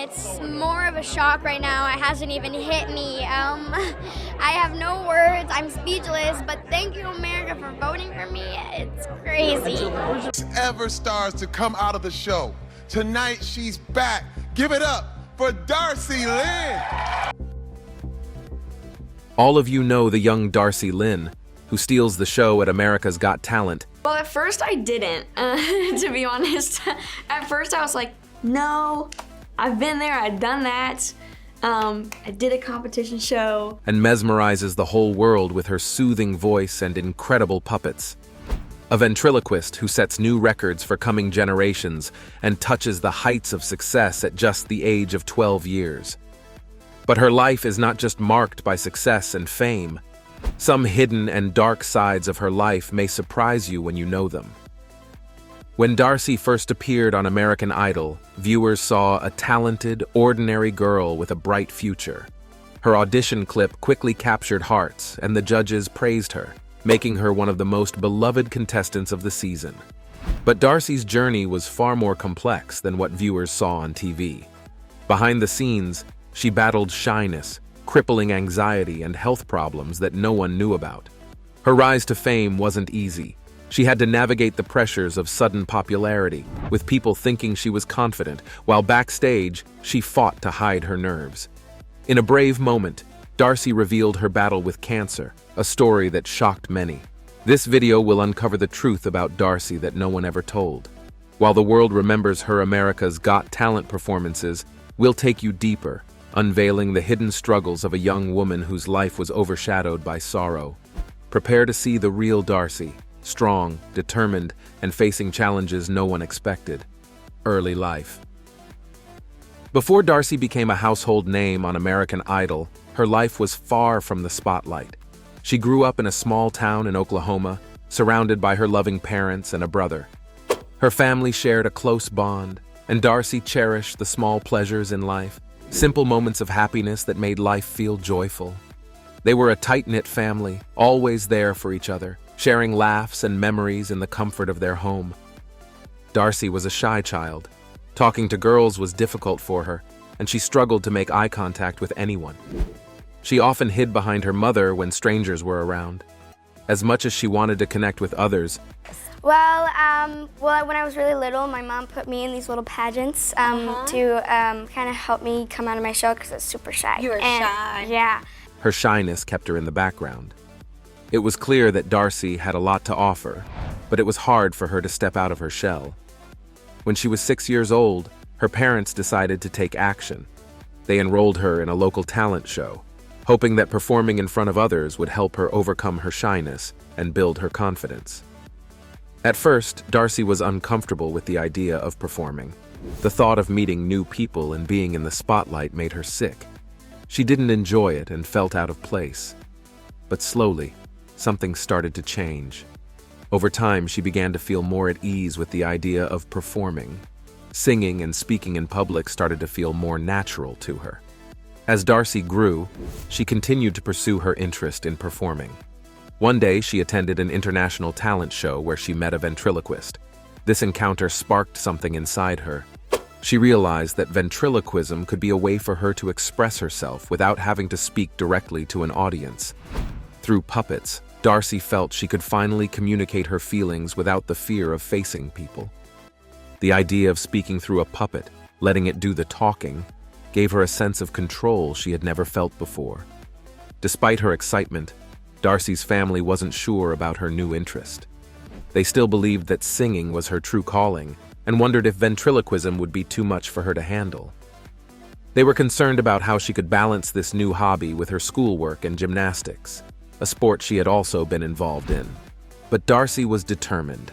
It's more of a shock right now. It hasn't even hit me. I have no words. I'm speechless, but thank you, America, for voting for me. It's crazy. Ever stars to come out of the show. Tonight, she's back. Give it up for Darci Lynne. All of you know the young Darci Lynne, who steals the show at America's Got Talent. Well, at first I didn't, to be honest. At first I was like, no, I've been there, I've done that. I did a competition show. And mesmerizes the whole world with her soothing voice and incredible puppets. A ventriloquist who sets new records for coming generations and touches the heights of success at just the age of 12 years. But her life is not just marked by success and fame. Some hidden and dark sides of her life may surprise you when you know them. When Darci first appeared on American Idol, viewers saw a talented, ordinary girl with a bright future. Her audition clip quickly captured hearts, and the judges praised her, making her one of the most beloved contestants of the season. But Darci's journey was far more complex than what viewers saw on TV. Behind the scenes, she battled shyness, crippling anxiety, and health problems that no one knew about. Her rise to fame wasn't easy. She had to navigate the pressures of sudden popularity, with people thinking she was confident, while backstage, she fought to hide her nerves. In a brave moment, Darci revealed her battle with cancer, a story that shocked many. This video will uncover the truth about Darci that no one ever told. While the world remembers her America's Got Talent performances, we'll take you deeper, unveiling the hidden struggles of a young woman whose life was overshadowed by sorrow. Prepare to see the real Darci, strong, determined, and facing challenges no one expected. Early life. Before Darci became a household name on American Idol, her life was far from the spotlight. She grew up in a small town in Oklahoma, surrounded by her loving parents and a brother. Her family shared a close bond, and Darci cherished the small pleasures in life, simple moments of happiness that made life feel joyful. They were a tight-knit family, always there for each other, sharing laughs and memories in the comfort of their home. Darci was a shy child. Talking to girls was difficult for her, and she struggled to make eye contact with anyone. She often hid behind her mother when strangers were around. As much as she wanted to connect with others, Well, when I was really little, my mom put me in these little pageants to kind of help me come out of my shell because I was super shy. You were shy. Yeah. her shyness kept her in the background. It was clear that Darci had a lot to offer, but it was hard for her to step out of her shell. When she was 6 years old, her parents decided to take action. They enrolled her in a local talent show, hoping that performing in front of others would help her overcome her shyness and build her confidence. At first, Darci was uncomfortable with the idea of performing. The thought of meeting new people and being in the spotlight made her sick. She didn't enjoy it and felt out of place. But slowly, something started to change. Over time, she began to feel more at ease with the idea of performing. Singing and speaking in public started to feel more natural to her. As Darci grew, she continued to pursue her interest in performing. One day, she attended an international talent show where she met a ventriloquist. This encounter sparked something inside her. She realized that ventriloquism could be a way for her to express herself without having to speak directly to an audience. Through puppets, Darci felt she could finally communicate her feelings without the fear of facing people. The idea of speaking through a puppet, letting it do the talking, gave her a sense of control she had never felt before. Despite her excitement, Darci's family wasn't sure about her new interest. They still believed that singing was her true calling and wondered if ventriloquism would be too much for her to handle. They were concerned about how she could balance this new hobby with her schoolwork and gymnastics, a sport she had also been involved in. But Darci was determined.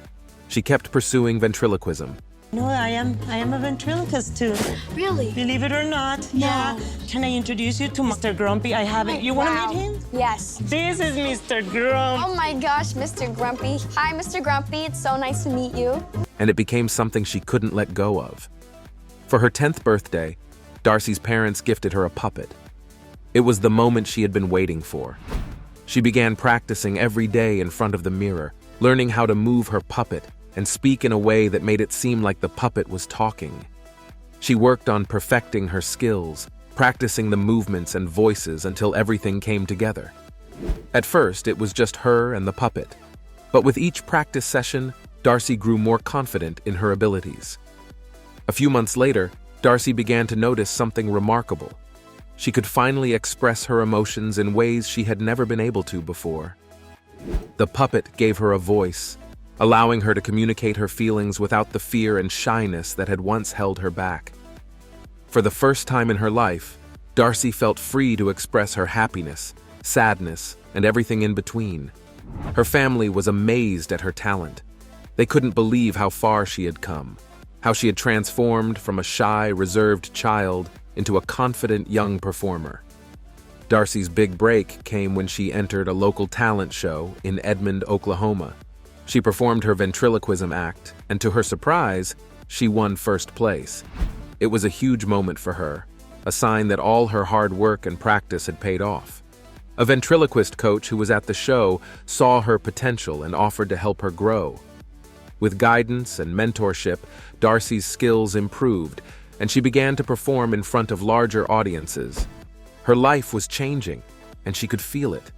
She kept pursuing ventriloquism. No, I am a ventriloquist too. Really? Believe it or not. No. Yeah. Can I introduce you to Mr. Grumpy? I haven't. You want to meet him? Yes. This is Mr. Grump. Oh my gosh, Mr. Grumpy. Hi, Mr. Grumpy. It's so nice to meet you. And it became something she couldn't let go of. For her 10th birthday, Darci's parents gifted her a puppet. It was the moment she had been waiting for. She began practicing every day in front of the mirror, learning how to move her puppet and speak in a way that made it seem like the puppet was talking. She worked on perfecting her skills, practicing the movements and voices until everything came together. At first, it was just her and the puppet. But with each practice session, Darci grew more confident in her abilities. A few months later, Darci began to notice something remarkable. She could finally express her emotions in ways she had never been able to before. The puppet gave her a voice, allowing her to communicate her feelings without the fear and shyness that had once held her back. For the first time in her life, Darci felt free to express her happiness, sadness, and everything in between. Her family was amazed at her talent. They couldn't believe how far she had come, how she had transformed from a shy, reserved child into a confident young performer. Darci's big break came when she entered a local talent show in Edmond, Oklahoma. She performed her ventriloquism act, and to her surprise, she won first place. It was a huge moment for her, a sign that all her hard work and practice had paid off. A ventriloquist coach who was at the show saw her potential and offered to help her grow. With guidance and mentorship, Darci's skills improved, and she began to perform in front of larger audiences. Her life was changing, and she could feel it.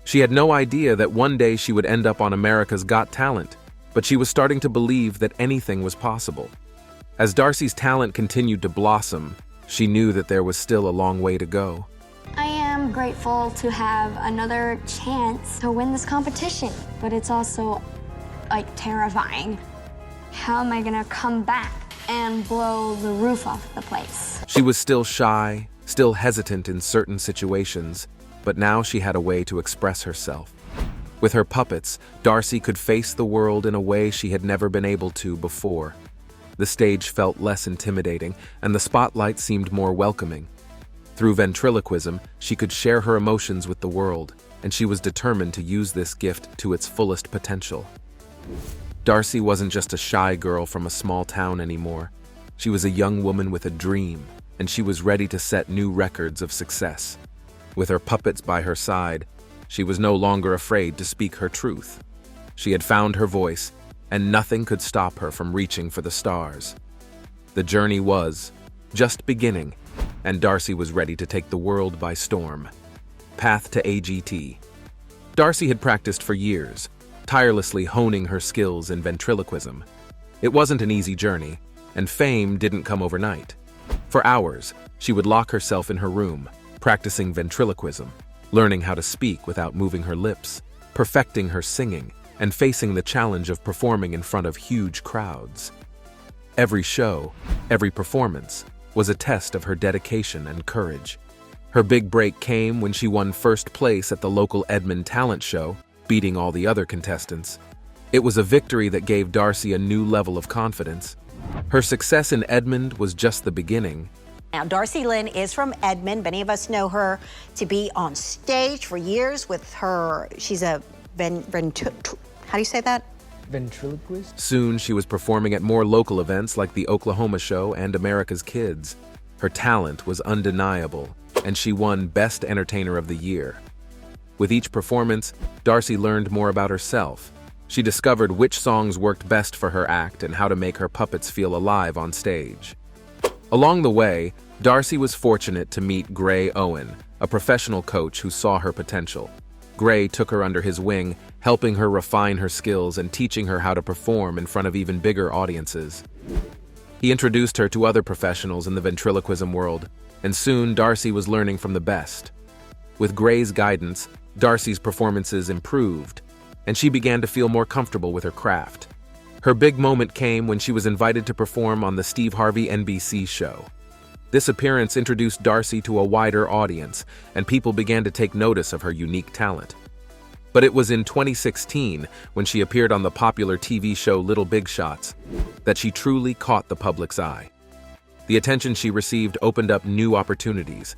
She had no idea that one day she would end up on America's Got Talent, but she was starting to believe that anything was possible. As Darci's talent continued to blossom, she knew that there was still a long way to go. I am grateful to have another chance to win this competition, but it's also, like, terrifying. How am I gonna come back and blow the roof off the place? She was still shy, still hesitant in certain situations, but now she had a way to express herself. With her puppets, Darci could face the world in a way she had never been able to before. The stage felt less intimidating, and the spotlight seemed more welcoming. Through ventriloquism, she could share her emotions with the world, and she was determined to use this gift to its fullest potential. Darci wasn't just a shy girl from a small town anymore. She was a young woman with a dream, and she was ready to set new records of success. With her puppets by her side, she was no longer afraid to speak her truth. She had found her voice, and nothing could stop her from reaching for the stars. The journey was just beginning, and Darci was ready to take the world by storm. Path to AGT. Darci had practiced for years, tirelessly honing her skills in ventriloquism. It wasn't an easy journey, and fame didn't come overnight. For hours, she would lock herself in her room, practicing ventriloquism, learning how to speak without moving her lips, perfecting her singing, and facing the challenge of performing in front of huge crowds. Every show, every performance, was a test of her dedication and courage. Her big break came when she won first place at the local Edmond talent show, beating all the other contestants. It was a victory that gave Darci a new level of confidence. Her success in Edmond was just the beginning. Now, Darci Lynne is from Edmond. Many of us know her to be on stage for years with her. She's a how do you say that? Ventriloquist? Soon, she was performing at more local events like the Oklahoma Show and America's Kids. Her talent was undeniable, and she won Best Entertainer of the Year. With each performance, Darci learned more about herself. She discovered which songs worked best for her act and how to make her puppets feel alive on stage. Along the way, Darci was fortunate to meet Gray Owen, a professional coach who saw her potential. Gray took her under his wing, helping her refine her skills and teaching her how to perform in front of even bigger audiences. He introduced her to other professionals in the ventriloquism world, and soon Darci was learning from the best. With Gray's guidance, Darci's performances improved, and she began to feel more comfortable with her craft. Her big moment came when she was invited to perform on the Steve Harvey NBC show. This appearance introduced Darci to a wider audience, and people began to take notice of her unique talent. But it was in 2016, when she appeared on the popular TV show Little Big Shots, that she truly caught the public's eye. The attention she received opened up new opportunities,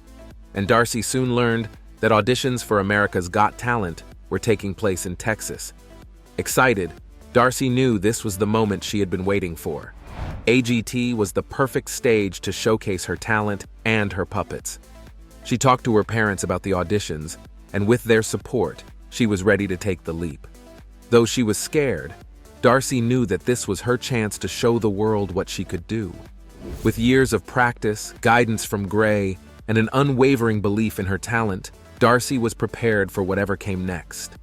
and Darci soon learned that auditions for America's Got Talent were taking place in Texas. Excited, Darci knew this was the moment she had been waiting for. AGT was the perfect stage to showcase her talent and her puppets. She talked to her parents about the auditions, and with their support, she was ready to take the leap. Though she was scared, Darci knew that this was her chance to show the world what she could do. With years of practice, guidance from Gray, and an unwavering belief in her talent, Darci was prepared for whatever came next.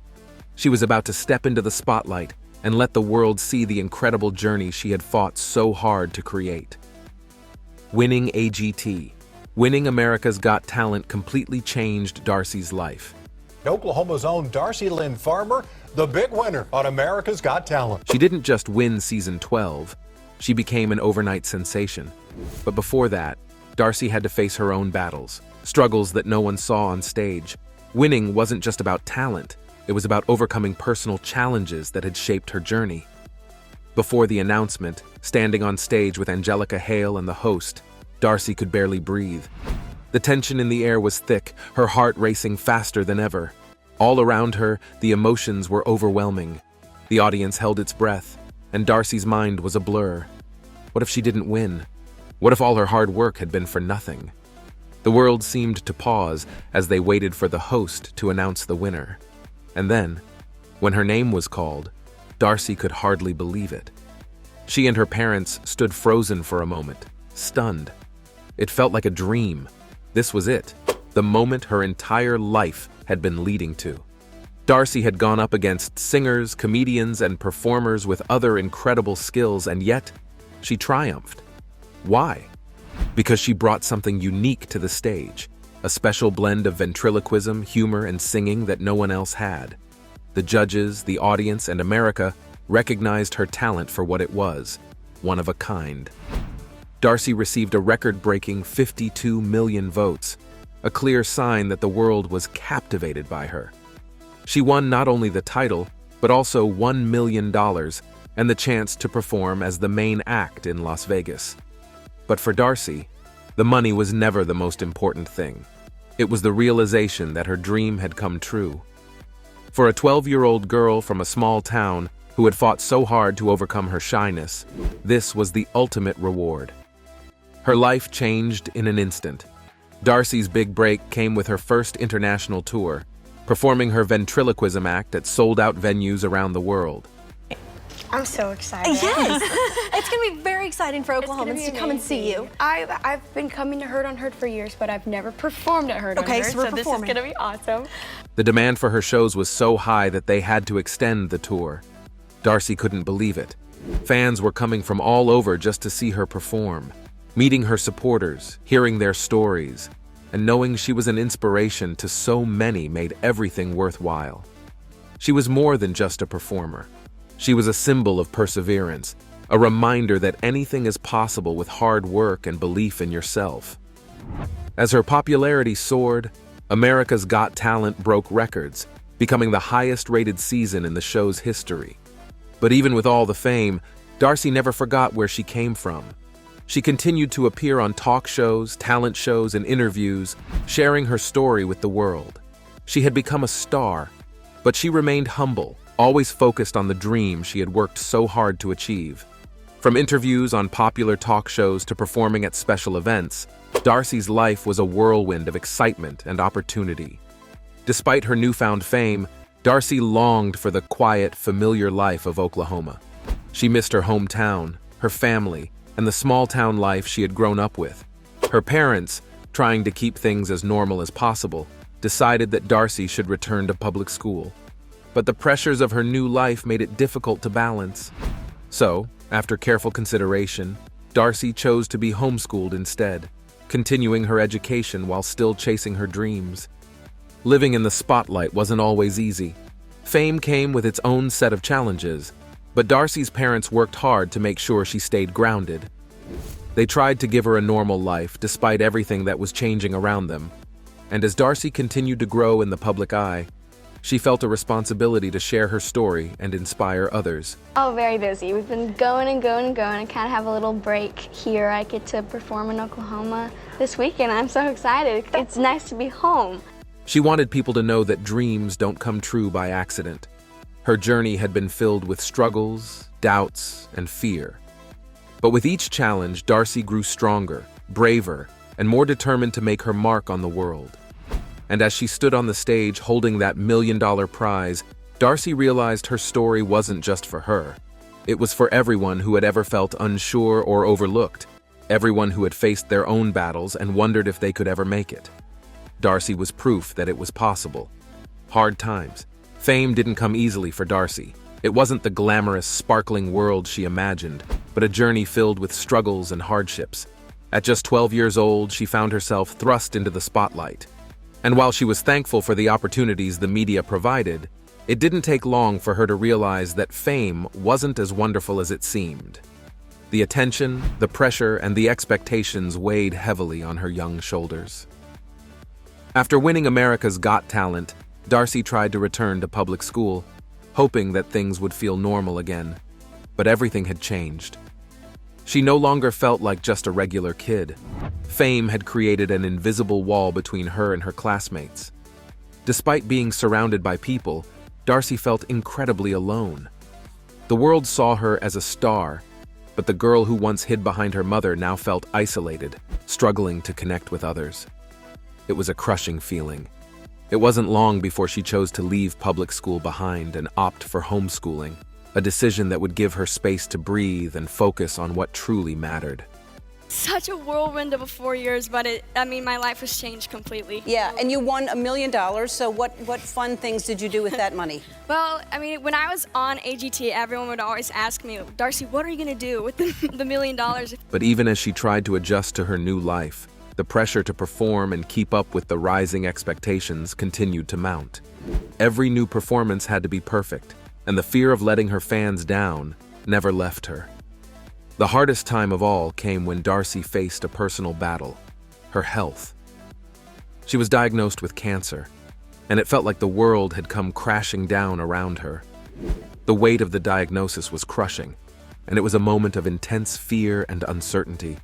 She was about to step into the spotlight and let the world see the incredible journey she had fought so hard to create. Winning AGT. Winning America's Got Talent completely changed Darci's life. Oklahoma's own Darci Lynne Farmer, the big winner on America's Got Talent. She didn't just win season 12, she became an overnight sensation. But before that, Darci had to face her own battles, struggles that no one saw on stage. Winning wasn't just about talent, it was about overcoming personal challenges that had shaped her journey. Before the announcement, standing on stage with Angelica Hale and the host, Darci could barely breathe. The tension in the air was thick, her heart racing faster than ever. All around her, the emotions were overwhelming. The audience held its breath, and Darci's mind was a blur. What if she didn't win? What if all her hard work had been for nothing? The world seemed to pause as they waited for the host to announce the winner. And then, when her name was called, Darci could hardly believe it. She and her parents stood frozen for a moment, stunned. It felt like a dream. This was it, the moment her entire life had been leading to. Darci had gone up against singers, comedians, and performers with other incredible skills, and yet she triumphed. Why? Because she brought something unique to the stage, a special blend of ventriloquism, humor, and singing that no one else had. The judges, the audience, and America recognized her talent for what it was, one of a kind. Darci received a record-breaking 52 million votes, a clear sign that the world was captivated by her. She won not only the title, but also $1 million and the chance to perform as the main act in Las Vegas. But for Darci, the money was never the most important thing. It was the realization that her dream had come true. For a 12-year-old girl from a small town who had fought so hard to overcome her shyness, this was the ultimate reward. Her life changed in an instant. Darci's big break came with her first international tour, performing her ventriloquism act at sold-out venues around the world. I'm so excited. Yes! It's going to be very exciting for Oklahomans to come and see you. I've been coming to Heard Unheard for years, but I've never performed at Heard Unheard, so we're this is performing. going to be awesome. The demand for her shows was so high that they had to extend the tour. Darci couldn't believe it. Fans were coming from all over just to see her perform, meeting her supporters, hearing their stories, and knowing she was an inspiration to so many made everything worthwhile. She was more than just a performer. She was a symbol of perseverance, a reminder that anything is possible with hard work and belief in yourself. As her popularity soared, America's Got Talent broke records, becoming the highest-rated season in the show's history. But even with all the fame, Darci never forgot where she came from. She continued to appear on talk shows, talent shows, and interviews, sharing her story with the world. She had become a star, but she remained humble, always focused on the dream she had worked so hard to achieve. From interviews on popular talk shows to performing at special events, Darci's life was a whirlwind of excitement and opportunity. Despite her newfound fame, Darci longed for the quiet, familiar life of Oklahoma. She missed her hometown, her family, and the small-town life she had grown up with. Her parents, trying to keep things as normal as possible, decided that Darci should return to public school. But the pressures of her new life made it difficult to balance. So, after careful consideration, Darci chose to be homeschooled instead, continuing her education while still chasing her dreams. Living in the spotlight wasn't always easy. Fame came with its own set of challenges, but Darci's parents worked hard to make sure she stayed grounded. They tried to give her a normal life despite everything that was changing around them. And as Darci continued to grow in the public eye, she felt a responsibility to share her story and inspire others. Oh, very busy. We've been going and going and going. I kind of have a little break here. I get to perform in Oklahoma this weekend. I'm so excited. It's nice to be home. She wanted people to know that dreams don't come true by accident. Her journey had been filled with struggles, doubts, and fear. But with each challenge, Darci grew stronger, braver, and more determined to make her mark on the world. And as she stood on the stage holding that $1 million prize, Darci realized her story wasn't just for her. It was for everyone who had ever felt unsure or overlooked. everyone who had faced their own battles and wondered if they could ever make it. Darci was proof that it was possible. Hard times. Fame didn't come easily for Darci. It wasn't the glamorous, sparkling world she imagined, but a journey filled with struggles and hardships. At just 12 years old, she found herself thrust into the spotlight. And while she was thankful for the opportunities the media provided, it didn't take long for her to realize that fame wasn't as wonderful as it seemed. The attention, the pressure, and the expectations weighed heavily on her young shoulders. After winning America's Got Talent, Darci tried to return to public school, hoping that things would feel normal again. But everything had changed. She no longer felt like just a regular kid. Fame had created an invisible wall between her and her classmates. Despite being surrounded by people, Darci felt incredibly alone. The world saw her as a star, but the girl who once hid behind her mother now felt isolated, struggling to connect with others. It was a crushing feeling. It wasn't long before she chose to leave public school behind and opt for homeschooling, a decision that would give her space to breathe and focus on what truly mattered. Such a whirlwind of 4 years, but my life has changed completely. Yeah, and you won $1 million, so what fun things did you do with that money? Well, when I was on AGT, everyone would always ask me, Darci, what are you going to do with the $1 million? But even as she tried to adjust to her new life, the pressure to perform and keep up with the rising expectations continued to mount. Every new performance had to be perfect, and the fear of letting her fans down never left her. The hardest time of all came when Darci faced a personal battle, her health. She was diagnosed with cancer, and it felt like the world had come crashing down around her. The weight of the diagnosis was crushing, and it was a moment of intense fear and uncertainty.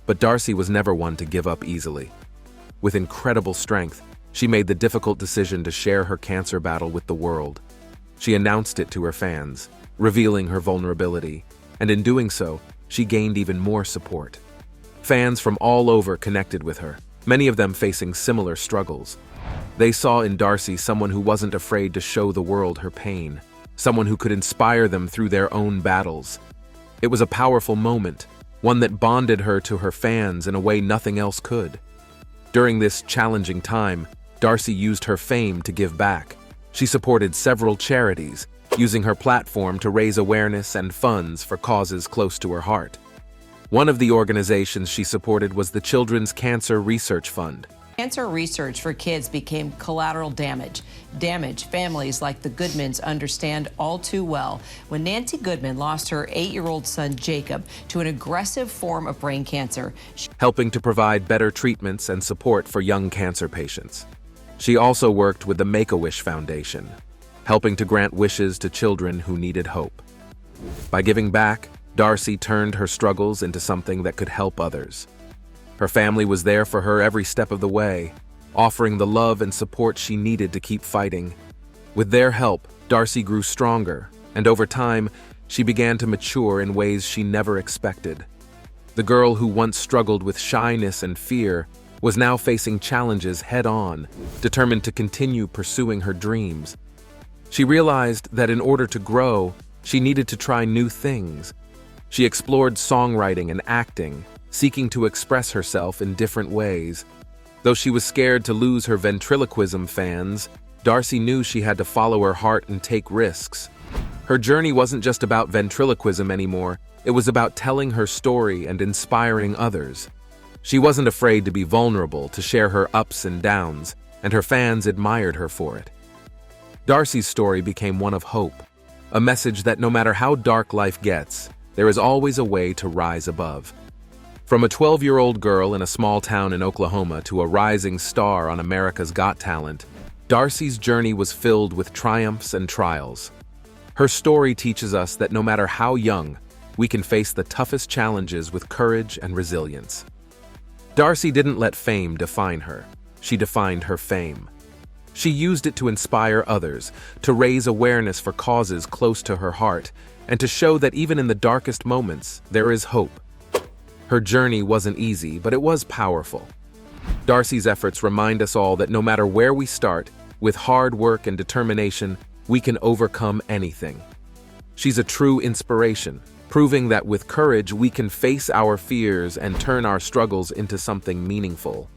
But Darci was never one to give up easily. With incredible strength, she made the difficult decision to share her cancer battle with the world. She announced it to her fans, revealing her vulnerability, and in doing so, she gained even more support. Fans from all over connected with her, many of them facing similar struggles. They saw in Darci someone who wasn't afraid to show the world her pain, someone who could inspire them through their own battles. It was a powerful moment, one that bonded her to her fans in a way nothing else could. During this challenging time, Darci used her fame to give back. She supported several charities, using her platform to raise awareness and funds for causes close to her heart. One of the organizations she supported was the Children's Cancer Research Fund. Cancer research for kids became collateral damage families like the Goodmans understand all too well when Nancy Goodman lost her 8-year-old son Jacob to an aggressive form of brain cancer, helping to provide better treatments and support for young cancer patients. She also worked with the Make-A-Wish Foundation, helping to grant wishes to children who needed hope. By giving back, Darci turned her struggles into something that could help others. Her family was there for her every step of the way, offering the love and support she needed to keep fighting. With their help, Darci grew stronger, and over time, she began to mature in ways she never expected. The girl who once struggled with shyness and fear was now facing challenges head-on, determined to continue pursuing her dreams. She realized that in order to grow, she needed to try new things. She explored songwriting and acting, seeking to express herself in different ways. Though she was scared to lose her ventriloquism fans, Darci knew she had to follow her heart and take risks. Her journey wasn't just about ventriloquism anymore, it was about telling her story and inspiring others. She wasn't afraid to be vulnerable, to share her ups and downs, and her fans admired her for it. Darci's story became one of hope, a message that no matter how dark life gets, there is always a way to rise above. From a 12-year-old girl in a small town in Oklahoma to a rising star on America's Got Talent, Darci's journey was filled with triumphs and trials. Her story teaches us that no matter how young, we can face the toughest challenges with courage and resilience. Darci didn't let fame define her. She defined her fame. She used it to inspire others, to raise awareness for causes close to her heart, and to show that even in the darkest moments, there is hope. Her journey wasn't easy, but it was powerful. Darci's efforts remind us all that no matter where we start, with hard work and determination, we can overcome anything. She's a true inspiration, proving that with courage we can face our fears and turn our struggles into something meaningful.